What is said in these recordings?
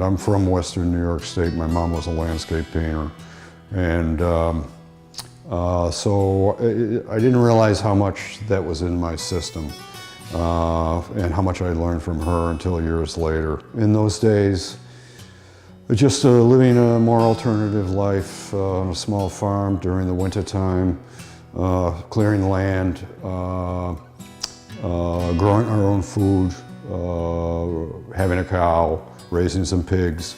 land. I'm from Western New York State. My mom was a landscape painter. And so I didn't realize how much that was in my system and how much I learned from her until years later. In those days, just living a more alternative life on a small farm during the wintertime, clearing land, growing our own food, having a cow, raising some pigs,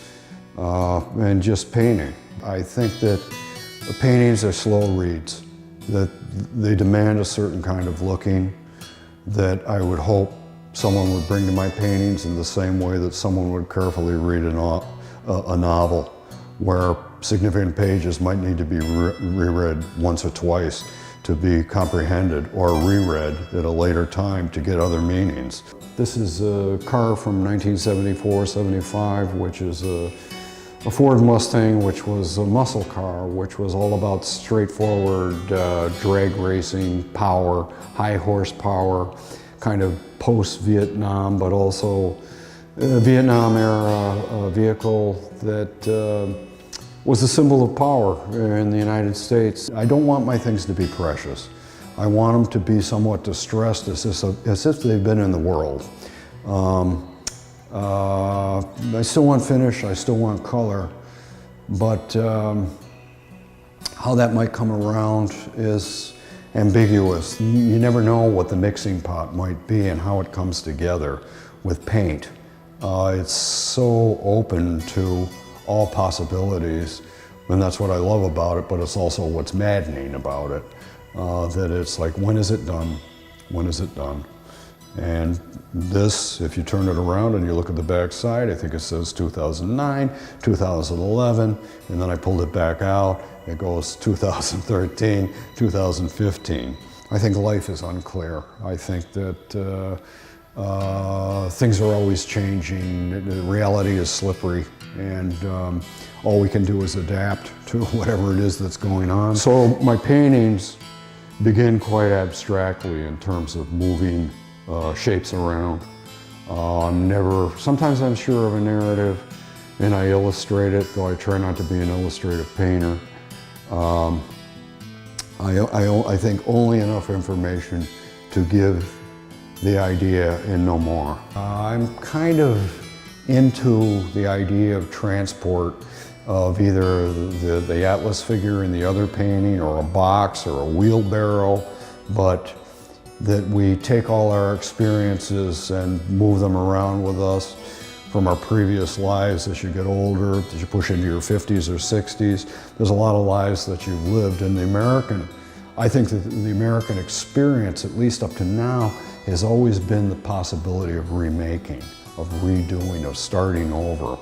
and just painting. I think that the paintings are slow reads, that they demand a certain kind of looking that I would hope someone would bring to my paintings in the same way that someone would carefully read a novel, where significant pages might need to be reread once or twice to be comprehended, or reread at a later time to get other meanings. This is a car from 1974-75, which is a Ford Mustang, which was a muscle car, which was all about straightforward drag racing, power, high horsepower, kind of post-Vietnam, but also a Vietnam-era vehicle that was a symbol of power in the United States. I don't want my things to be precious. I want them to be somewhat distressed, as if they've been in the world. I still want finish, I still want color, but how that might come around is ambiguous. You never know what the mixing pot might be and how it comes together with paint. It's so open to all possibilities, and that's what I love about it, but it's also what's maddening about it. That it's like, when is it done? When is it done? And this, if you turn it around and you look at the back side, I think it says 2009, 2011, and then I pulled it back out, it goes 2013, 2015. I think life is unclear. I think that things are always changing. Reality is slippery, and all we can do is adapt to whatever it is that's going on. So my paintings begin quite abstractly in terms of moving shapes around. Sometimes I'm sure of a narrative and I illustrate it, though I try not to be an illustrative painter. I think only enough information to give the idea and no more. I'm kind of into the idea of transport of either the Atlas figure in the other painting, or a box, or a wheelbarrow, but that we take all our experiences and move them around with us from our previous lives as you get older, as you push into your 50s or 60s. There's a lot of lives that you've lived, and I think that the American experience, at least up to now, has always been the possibility of remaking, of redoing, of starting over.